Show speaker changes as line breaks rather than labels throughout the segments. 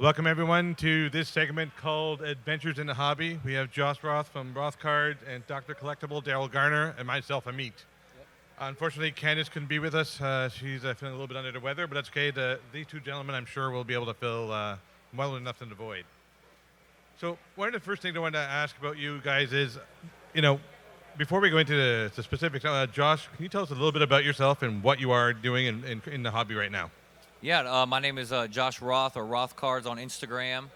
Welcome everyone to this segment called Adventures in the Hobby. We have Josh Roth from Roth Card and Dr. Collectible, Daryl Garner, and myself, Ameet. Unfortunately, Candace couldn't be with us. She's feeling a little bit under the weather, but that's okay. These two gentlemen, I'm sure, will be able to fill well enough in the void. So one of the first things I wanted to ask about you guys is, before we go into the specifics, Josh, can you tell us a little bit about yourself and what you are doing in the hobby right now?
Yeah, my name is Josh Roth, or Roth Cards on Instagram.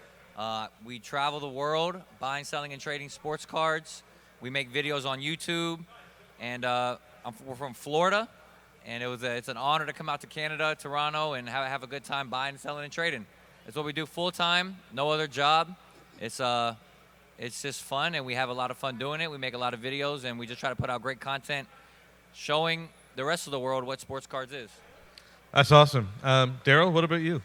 We travel the world buying, selling, and trading sports cards. We make videos on YouTube, and we're from Florida, and it's an honor to come out to Canada, Toronto, and have a good time buying, selling, and trading. It's what we do full time, no other job. It's just fun, and we have a lot of fun doing it. We make a lot of videos, and we just try to put out great content showing the rest of the world what sports cards is.
That's awesome. Daryl, what about you?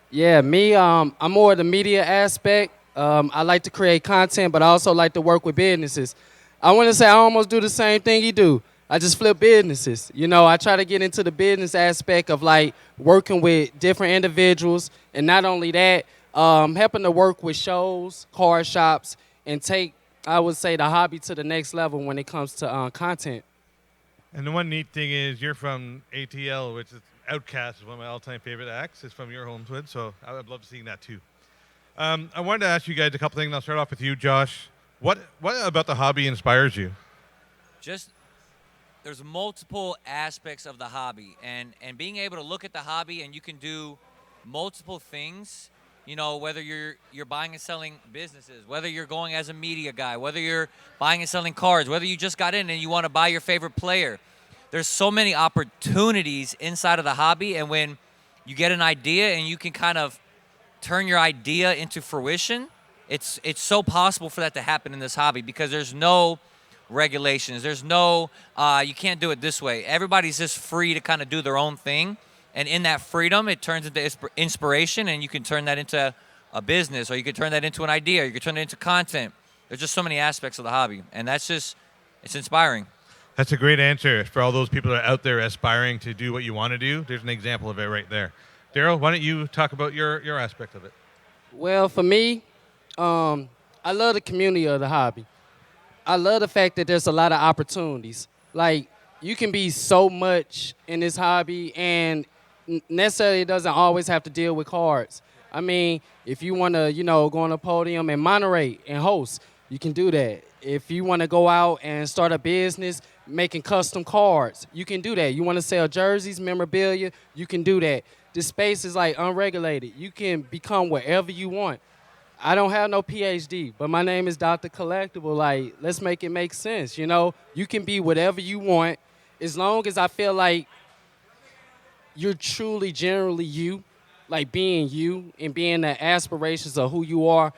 Yeah, me, I'm more of the media aspect. I like to create content, but I also like to work with businesses. I want to say I almost do the same thing you do. I just flip businesses. I try to get into the business aspect of like working with different individuals, and not only that, helping to work with shows, card shops, and take, I would say, the hobby to the next level when it comes to content.
And the one neat thing is you're from ATL, which is Outcast, is one of my all-time favorite acts. It's from your home twin, so I would love seeing that too. I wanted to ask you guys a couple things. I'll start off with you, Josh. What about the hobby inspires you?
Just there's multiple aspects of the hobby, and being able to look at the hobby, and you can do multiple things. Whether you're buying and selling businesses, whether you're going as a media guy, whether you're buying and selling cards, whether you just got in and you want to buy your favorite player. There's so many opportunities inside of the hobby, and when you get an idea and you can kind of turn your idea into fruition, it's so possible for that to happen in this hobby because there's no regulations. There's no, you can't do it this way. Everybody's just free to kind of do their own thing. And in that freedom, it turns into inspiration, and you can turn that into a business, or you can turn that into an idea, or you can turn it into content. There's just so many aspects of the hobby, and it's inspiring.
That's a great answer for all those people that are out there aspiring to do what you want to do. There's an example of it right there. Daryl, why don't you talk about your aspect of it?
Well, for me, I love the community of the hobby. I love the fact that there's a lot of opportunities. Like, you can be so much in this hobby, and necessarily it doesn't always have to deal with cards. I mean, if you want to, go on a podium and moderate and host, you can do that. If you want to go out and start a business making custom cards, you can do that. You want to sell jerseys, memorabilia, you can do that. This space is like unregulated. You can become whatever you want. I don't have no PhD, but my name is Dr. Collectible. Like, let's make it make sense. You can be whatever you want as long as I feel like you're truly, generally you, like being you and being the aspirations of who you are.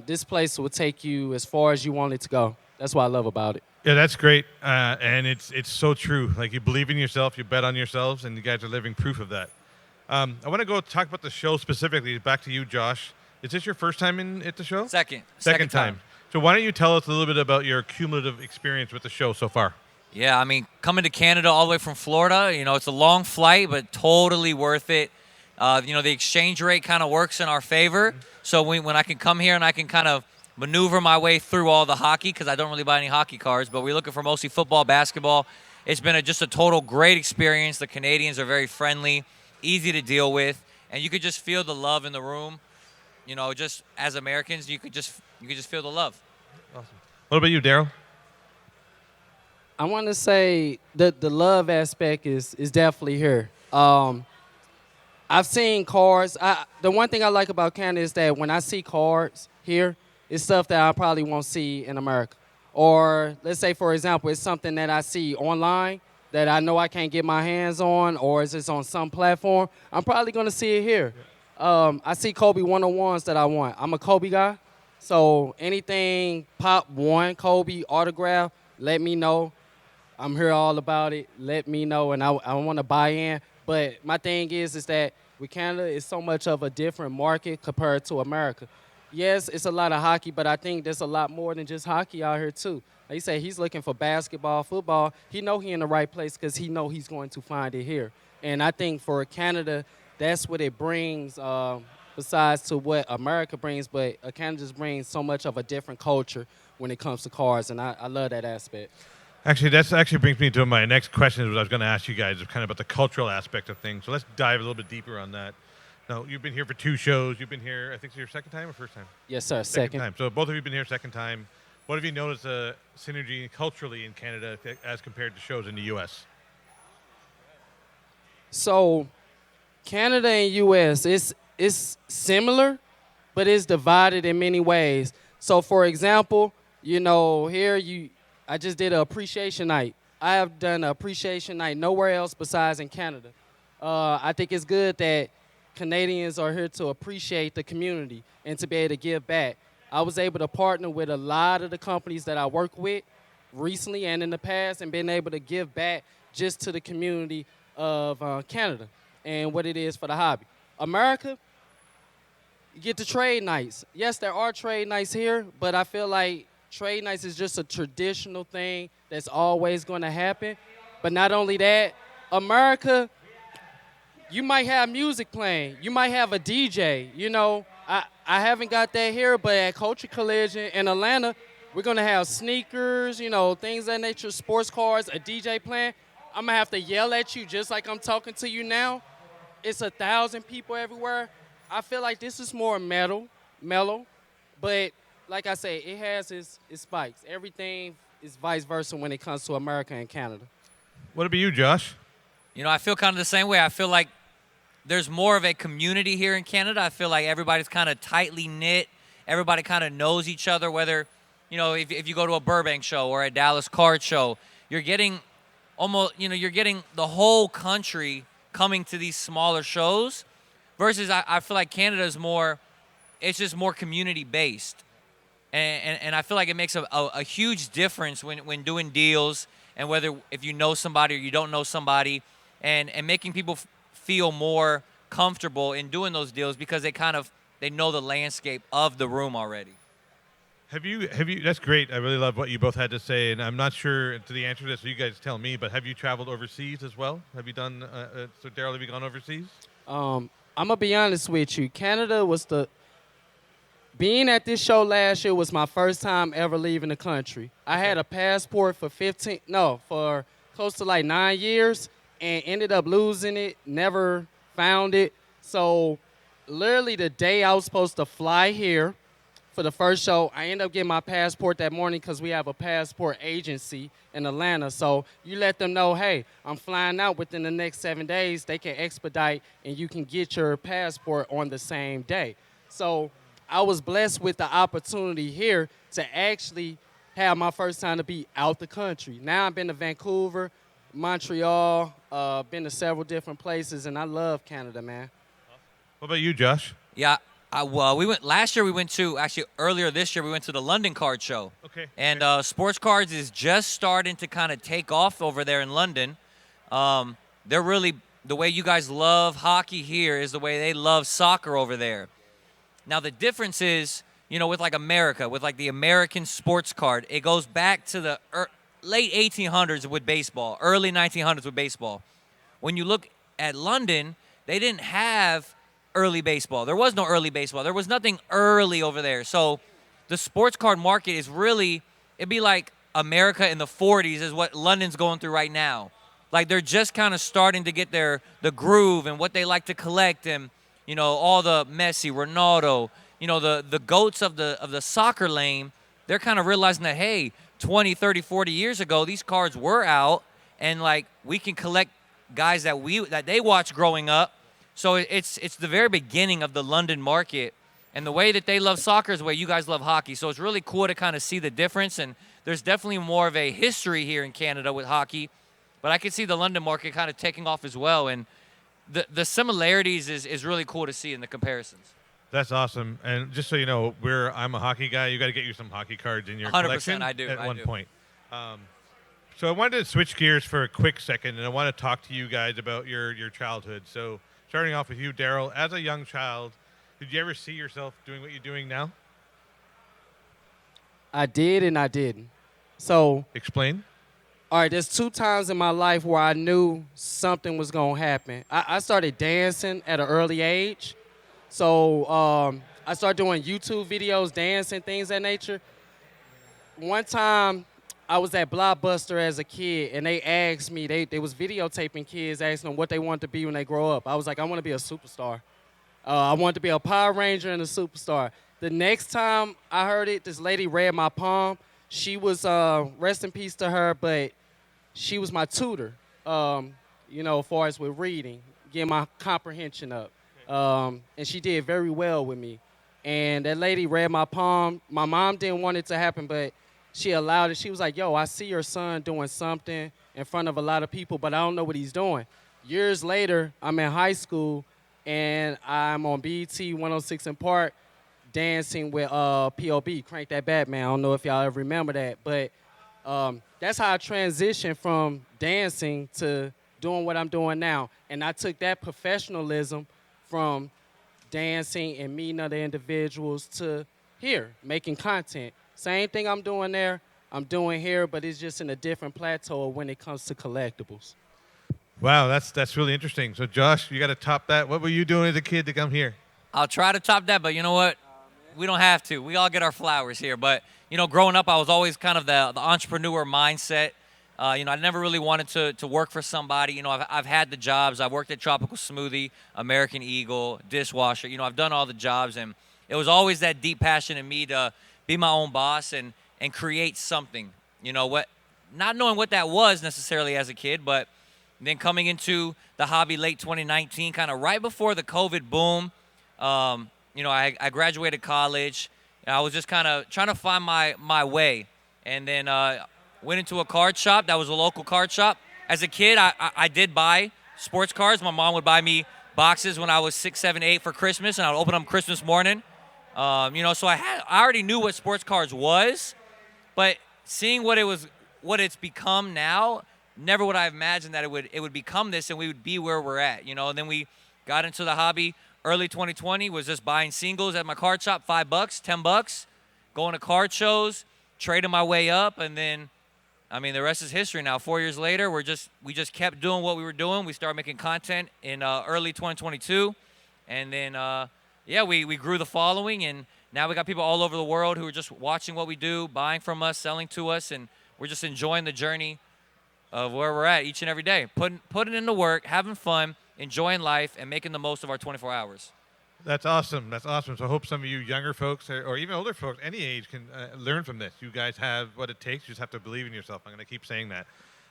This place will take you as far as you want it to go. That's what I love about it.
Yeah, that's great, and it's so true. Like, you believe in yourself, you bet on yourselves, and you guys are living proof of that. I want to go talk about the show specifically. Back to you, Josh. Is this your first time at the show?
Second
time. So why don't you tell us a little bit about your cumulative experience with the show so far?
Yeah, I mean, coming to Canada all the way from Florida, it's a long flight, but totally worth it. The exchange rate kind of works in our favor. So when I can come here and I can kind of maneuver my way through all the hockey, because I don't really buy any hockey cards, but we're looking for mostly football, basketball. It's been just a total great experience. The Canadians are very friendly, easy to deal with, and you could just feel the love in the room. Just as Americans, you could just feel the love.
Awesome. What about you, Daryl?
I want to say that the love aspect is definitely here. I've seen cards. The one thing I like about Canada is that when I see cards here, it's stuff that I probably won't see in America. Or let's say, for example, it's something that I see online that I know I can't get my hands on, or it's just on some platform. I'm probably going to see it here. I see Kobe 101s that I want. I'm a Kobe guy. So anything Pop 1, Kobe, autograph, let me know. I'm here all about it. Let me know, and I want to buy in. But my thing is that with Canada, it's so much of a different market compared to America. Yes, it's a lot of hockey, but I think there's a lot more than just hockey out here, too. Like you say, he's looking for basketball, football. He know he in the right place because he know he's going to find it here. And I think for Canada, that's what it brings besides to what America brings, but Canada just brings so much of a different culture when it comes to cars, and I love that aspect.
Actually, that's actually brings me to my next question, which I was going to ask you guys, kind of about the cultural aspect of things. So let's dive a little bit deeper on that. Now, you've been here for 2 shows. You've been here, I think it's your second time or first time?
Yes, sir. Second.
Time. So both of you have been here second time. What have you noticed synergy culturally in Canada as compared to shows in the U.S.?
So Canada and U.S. it's similar, but it's divided in many ways. So, for example, I just did an appreciation night. I have done an appreciation night nowhere else besides in Canada. I think it's good that Canadians are here to appreciate the community and to be able to give back. I was able to partner with a lot of the companies that I work with recently and in the past and been able to give back just to the community of Canada and what it is for the hobby. America, you get the trade nights. Yes, there are trade nights here, but I feel like trade nights is just a traditional thing that's always going to happen. But not only that, America, you might have music playing. You might have a DJ. I haven't got that here, but at Culture Collision in Atlanta, we're going to have sneakers, things of that nature, sports cars, a DJ playing. I'm going to have to yell at you just like I'm talking to you now. It's 1,000 people everywhere. I feel like this is more mellow, but like I say, it has its spikes. Everything is vice versa when it comes to America and Canada.
What about you, Josh?
I feel kind of the same way. I feel like there's more of a community here in Canada. I feel like everybody's kind of tightly knit. Everybody kind of knows each other, whether, if you go to a Burbank show or a Dallas card show, you're getting you're getting the whole country coming to these smaller shows versus I feel like Canada is it's just more community based. And I feel like it makes a huge difference when doing deals and whether if you know somebody or you don't know somebody and making people feel more comfortable in doing those deals because they know the landscape of the room already.
Have you? That's great. I really love what you both had to say, and I'm not sure to the answer to this. So you guys tell me. But have you traveled overseas as well? Have you done? So Daryl, have you gone overseas?
I'm gonna be honest with you. Canada was being at this show last year was my first time ever leaving the country. I had a passport for for close to like 9 years, and ended up losing it. Never found it. So literally the day I was supposed to fly here for the first show, I ended up getting my passport that morning because we have a passport agency in Atlanta. So you let them know, hey, I'm flying out within the next 7 days. They can expedite and you can get your passport on the same day. So I was blessed with the opportunity here to actually have my first time to be out the country. Now I've been to Vancouver, Montreal, been to several different places, and I love Canada, man.
What about you, Josh?
Yeah. We went last year. Earlier this year, we went to the London Card Show.
Okay.
And sports cards is just starting to kind of take off over there in London. They're really the way you guys love hockey here is the way they love soccer over there. Now the difference is, with like America, with like the American sports card, it goes back to the late 1800s with baseball, early 1900s with baseball. When you look at London, they didn't have early baseball. There was no early baseball. There was nothing early over there. So the sports card market is really, it'd be like America in the 40s is what London's going through right now. Like they're just kind of starting to get the groove and what they like to collect and, all the Messi, Ronaldo, the goats of the soccer lane, they're kind of realizing that, hey, 20, 30, 40 years ago, these cards were out and like we can collect guys that they watched growing up. So it's the very beginning of the London market, and the way that they love soccer is the way you guys love hockey. So it's really cool to kind of see the difference, and there's definitely more of a history here in Canada with hockey, but I can see the London market kind of taking off as well, and the similarities is really cool to see in the comparisons.
That's awesome. And just so you know, I'm a hockey guy. You got to get you some hockey cards in your
100%
collection
I do.
at one point. So I wanted to switch gears for a quick second, and I want to talk to you guys about your childhood. So starting off with you, Daryl, as a young child, did you ever see yourself doing what you're doing now?
I did and I didn't. So,
Explain.
all right, there's 2 times in my life where I knew something was going to happen. I started dancing at an early age. So I started doing YouTube videos, dance, and things of that nature. One time, I was at Blockbuster as a kid, and they asked me, they was videotaping kids, asking them what they wanted to be when they grow up. I was like, I want to be a superstar. I wanted to be a Power Ranger and a superstar. The next time I heard it, this lady read my palm. She was, rest in peace to her, but she was my tutor, as far as with reading, getting my comprehension up. And she did very well with me. And that lady read my palm. My mom didn't want it to happen, but she allowed it. She was like, yo, I see your son doing something in front of a lot of people, but I don't know what he's doing. Years later, I'm in high school, and I'm on BET 106 in Park dancing with POB, Crank That Batman. I don't know if y'all ever remember that, but that's how I transitioned from dancing to doing what I'm doing now. And I took that professionalism from dancing and meeting other individuals to here, making content. Same thing I'm doing there, I'm doing here, but it's just in a different plateau when it comes to collectibles.
Wow, that's really interesting. So, Josh, you got to top that. What were you doing as a kid to come here?
I'll try to top that, but you know what? We don't have to. We all get our flowers here. But, growing up, I was always kind of the entrepreneur mindset. I never really wanted to work for somebody. I've had the jobs. I worked at Tropical Smoothie, American Eagle, dishwasher. I've done all the jobs, and it was always that deep passion in me to be my own boss and create something. Not knowing what that was necessarily as a kid, but then coming into the hobby late 2019, kind of right before the COVID boom. I graduated college. And I was just kind of trying to find my way, and then went into a card shop that was a local card shop. As a kid, I did buy sports cards. My mom would buy me boxes when I was 6, 7, 8 for Christmas, and I would open them Christmas morning. So I already knew what sports cards was, but seeing what it's become now, never would I have imagined that it would become this and we would be where we're at. And then we got into the hobby early 2020, was just buying singles at my card shop, $5, $10, going to card shows, trading my way up, and then the rest is history now. 4 years later, we just kept doing what we were doing. We started making content in early 2022, and then we grew the following, and now we got people all over the world who are just watching what we do, buying from us, selling to us, and we're just enjoying the journey of where we're at each and every day, putting in the work, having fun, enjoying life, and making the most of our 24 hours.
That's awesome. That's awesome. So I hope some of you younger folks or even older folks, any age, can learn from this. You guys have what it takes. You just have to believe in yourself. I'm going to keep saying that.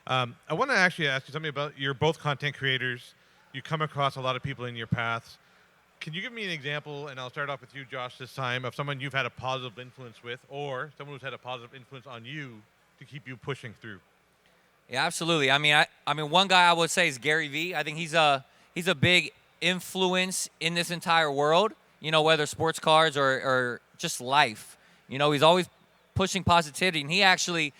I want to actually ask you something about, you're both content creators. You come across a lot of people in your paths. Can you give me an example, and I'll start off with you, Josh, this time, of someone you've had a positive influence with, or someone who's had a positive influence on you to keep you pushing through?
Yeah, absolutely. One guy I would say is Gary Vee. I think he's a big influence in this entire world, whether sports cards or just life. He's always pushing positivity. And he actually,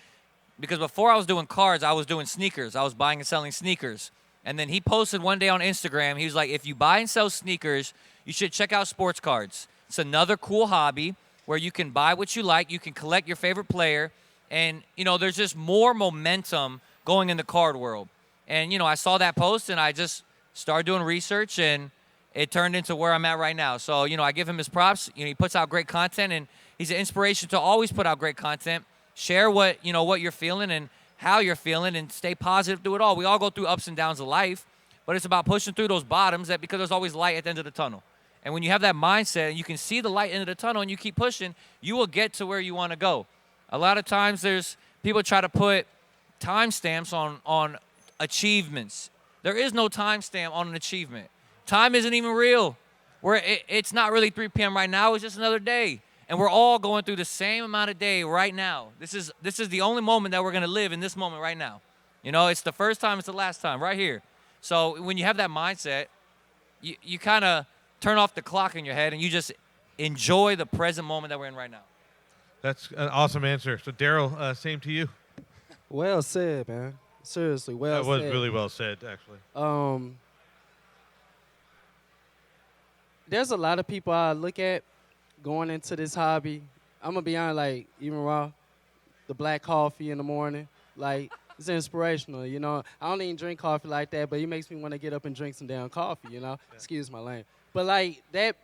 because before I was doing cards, I was doing sneakers. I was buying and selling sneakers. And then he posted one day on Instagram, he was like, if you buy and sell sneakers, you should check out sports cards. It's another cool hobby where you can buy what you like, you can collect your favorite player, and, there's just more momentum going in the card world. And, I saw that post, and I just started doing research, and it turned into where I'm at right now. So, I give him his props. He puts out great content, and he's an inspiration to always put out great content. Share what you're feeling and how you're feeling, and stay positive through it all. We all go through ups and downs of life, but it's about pushing through those bottoms, because there's always light at the end of the tunnel. And when you have that mindset and you can see the light end of the tunnel and you keep pushing, you will get to where you want to go. A lot of times there's people try to put timestamps on achievements. There is no timestamp on an achievement. Time isn't even real. It's not really 3 p.m. right now. It's just another day. And we're all going through the same amount of day right now. This is the only moment that we're going to live in, this moment right now. It's the first time, it's the last time, right here. So when you have that mindset, you kind of turn off the clock in your head and you just enjoy the present moment that we're in right now.
That's an awesome answer. So, Daryl, same to you.
Well said, man. Seriously, well said.
That was really well said, actually.
There's a lot of people I look at going into this hobby. I'm going to be honest, like, even raw, the black coffee in the morning, like, it's inspirational, I don't even drink coffee like that, but it makes me want to get up and drink some damn coffee,
Yeah.
Excuse my language. But, like, that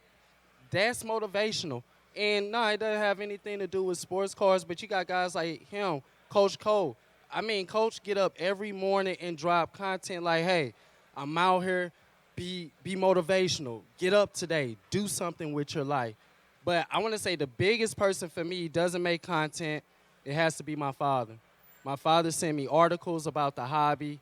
that's motivational. And no, it doesn't have anything to do with sports cars, but you got guys like him, Coach Cole. I mean, Coach get up every morning and drop content like, hey, I'm out here, be motivational. Get up today, do something with your life. But I want to say the biggest person for me doesn't make content. It has to be my father. My father sent me articles about the hobby.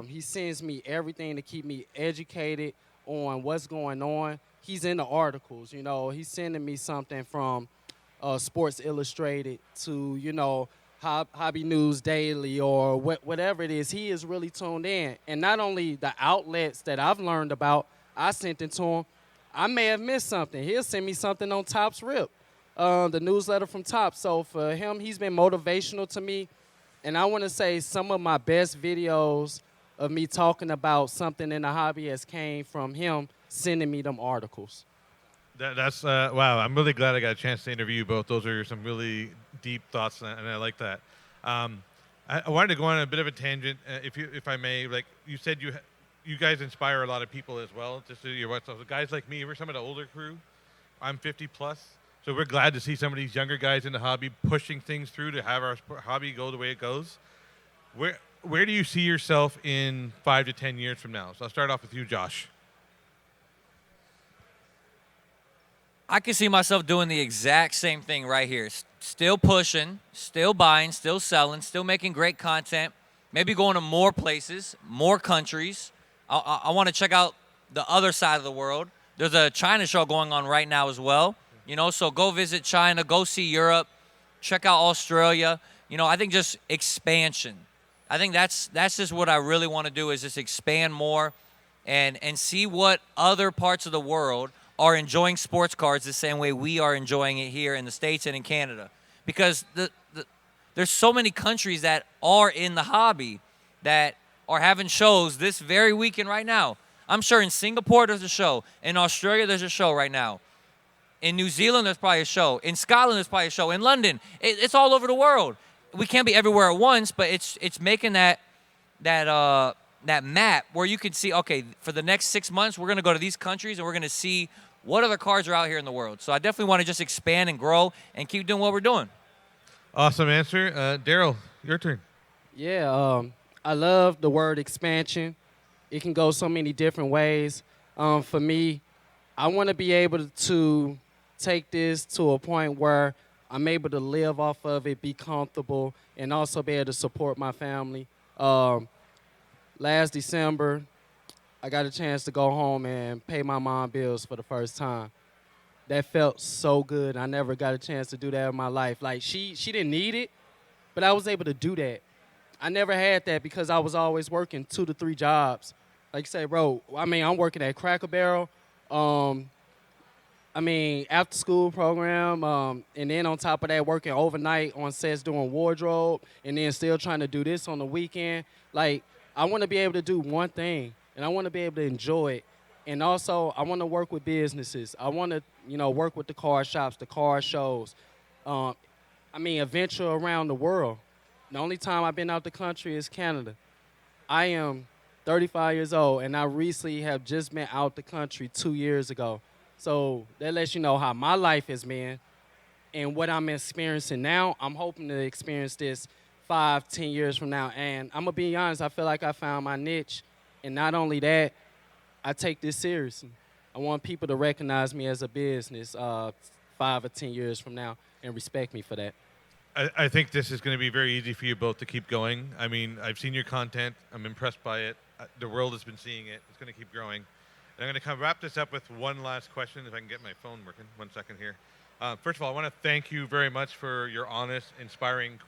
He sends me everything to keep me educated on what's going on. He's in the articles, you know. He's sending me something from Sports Illustrated to, you know, Hobby News Daily or whatever it is. He is really tuned in. And not only the outlets that I've learned about, I sent it to him. I may have missed something. He'll send me something on Top's Rip, the newsletter from Top. So for him, he's been motivational to me. And I want to say some of my best videos of me talking about something in the hobby has came from him sending me them articles.
That's wow. I'm really glad I got a chance to interview you both. Those are some really deep thoughts, and I like that. I wanted to go on a bit of a tangent, if I may. Like you said, you guys inspire a lot of people as well. Just so you're what, so guys like me, we're some of the older crew. I'm 50 plus, so we're glad to see some of these younger guys in the hobby pushing things through to have our hobby go the way it goes. Where do you see yourself in 5 to 10 years from now? So I'll start off with you, Josh.
I can see myself doing the exact same thing right here. Still pushing, still buying, still selling, still making great content. Maybe going to more places, more countries. I want to check out the other side of the world. There's a China show going on right now as well. You know, so go visit China, go see Europe, check out Australia. You know, I think just expansion. I think that's just what I really want to do is just expand more and see what other parts of the world are enjoying sports cards the same way we are enjoying it here in the States and in Canada. Because there's so many countries that are in the hobby that are having shows this very weekend right now. I'm sure in Singapore there's a show. In Australia there's a show right now. In New Zealand there's probably a show. In Scotland there's probably a show. In London, it's all over the world. We can't be everywhere at once, but it's making that map where you can see, okay, for the next 6 months, we're going to go to these countries and we're going to see what other cards are out here in the world. So I definitely want to just expand and grow and keep doing what we're doing.
Awesome answer. Daryl, your turn.
Yeah, I love the word expansion. It can go so many different ways. For me, I want to be able to take this to a point where I'm able to live off of it, be comfortable, and also be able to support my family. Last December, I got a chance to go home and pay my mom bills for the first time. That felt so good. I never got a chance to do that in my life. Like, she didn't need it, but I was able to do that. I never had that because I was always working 2 to 3 jobs. Like you say, bro, I mean, I'm working at Cracker Barrel. After school program, and then on top of that, working overnight on sets doing wardrobe, and then still trying to do this on the weekend. Like, I want to be able to do one thing, and I want to be able to enjoy it. And also, I want to work with businesses. I want to, work with the car shops, the car shows. Adventure around the world. The only time I've been out the country is Canada. I am 35 years old, and I recently have just been out the country 2 years ago. So that lets you know how my life has been and what I'm experiencing now. I'm hoping to experience this 5, 10 years from now. And I'm going to be honest, I feel like I found my niche. And not only that, I take this seriously. I want people to recognize me as a business 5 or 10 years from now and respect me for that.
I think this is going to be very easy for you both to keep going. I mean, I've seen your content. I'm impressed by it. The world has been seeing it. It's going to keep growing. And I'm going to kind of wrap this up with one last question, if I can get my phone working. 1 second here. First of all, I want to thank you very much for your honest, inspiring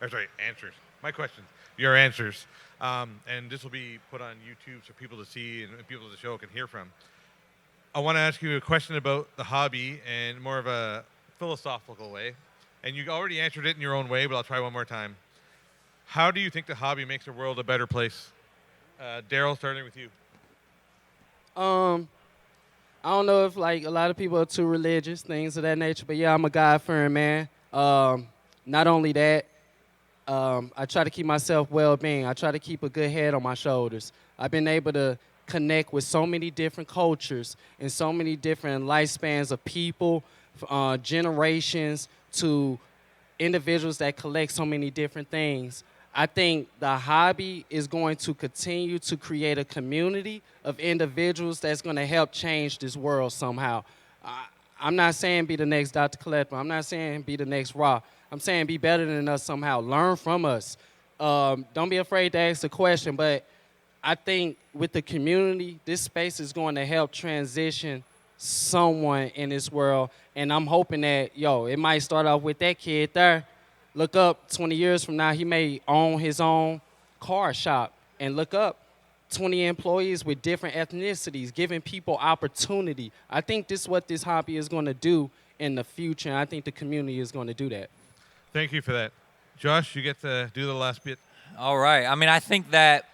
answers. My questions, your answers. And this will be put on YouTube for people to see and people the show can hear from. I want to ask you a question about the hobby in more of a philosophical way. And you already answered it in your own way, but I'll try one more time. How do you think the hobby makes the world a better place? Daryl, starting with you.
I don't know if like a lot of people are too religious, things of that nature, but yeah, I'm a God-fearing man. Not only that, I try to keep myself well-being. I try to keep a good head on my shoulders. I've been able to connect with so many different cultures and so many different lifespans of people, generations, to individuals that collect so many different things. I think the hobby is going to continue to create a community of individuals that's going to help change this world somehow. I'm not saying be the next Dr. Collector. I'm not saying be the next Raw. I'm saying be better than us somehow. Learn from us. Don't be afraid to ask the question, but I think with the community, this space is going to help transition someone in this world. And I'm hoping that, it might start off with that kid there. Look up 20 years from now, he may own his own car shop. And look up 20 employees with different ethnicities, giving people opportunity. I think this is what this hobby is going to do in the future. And I think the community is going to do that.
Thank you for that. Josh, you get to do the last bit.
All right. I mean, I think that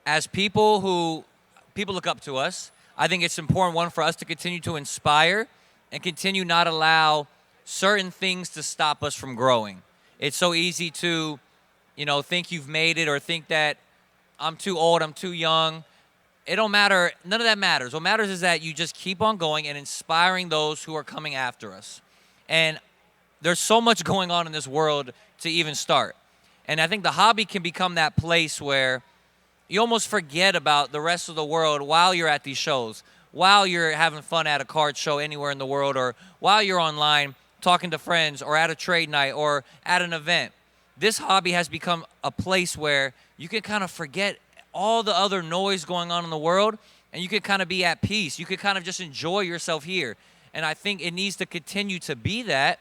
as people look up to us, I think it's important, one, for us to continue to inspire and continue not allow certain things to stop us from growing. It's so easy to, think you've made it or think that I'm too old, I'm too young. It don't matter. None of that matters. What matters is that you just keep on going and inspiring those who are coming after us. And there's so much going on in this world to even start. And I think the hobby can become that place where you almost forget about the rest of the world while you're at these shows, while you're having fun at a card show anywhere in the world, or while you're online talking to friends or at a trade night or at an event. This hobby has become a place where you can kind of forget all the other noise going on in the world, and you can kind of be at peace. You can kind of just enjoy yourself here. And I think it needs to continue to be that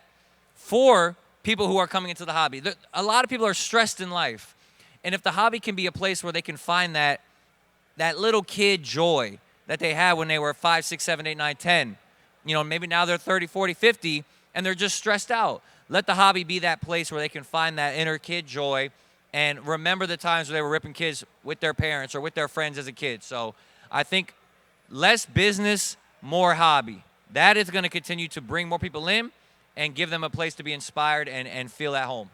for people who are coming into the hobby. A lot of people are stressed in life. And if the hobby can be a place where they can find that little kid joy that they had when they were 5, 6, 7, 8, 9, 10, maybe now they're 30, 40, 50, and they're just stressed out. Let the hobby be that place where they can find that inner kid joy and remember the times where they were ripping kids with their parents or with their friends as a kid. So I think less business, more hobby. That is going to continue to bring more people in and give them a place to be inspired and feel at home.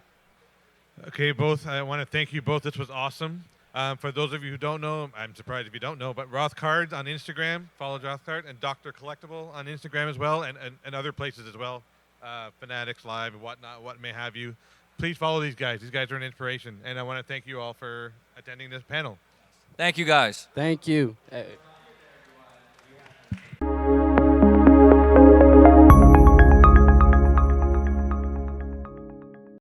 Okay, both. I want to thank you both. This was awesome. For those of you who don't know, I'm surprised if you don't know, but Roth Cards on Instagram, follow Roth Card, and Dr. Collectible on Instagram as well, and other places as well, Fanatics Live and whatnot, what may have you. Please follow these guys. These guys are an inspiration, and I want to thank you all for attending this panel.
Thank you, guys.
Thank you.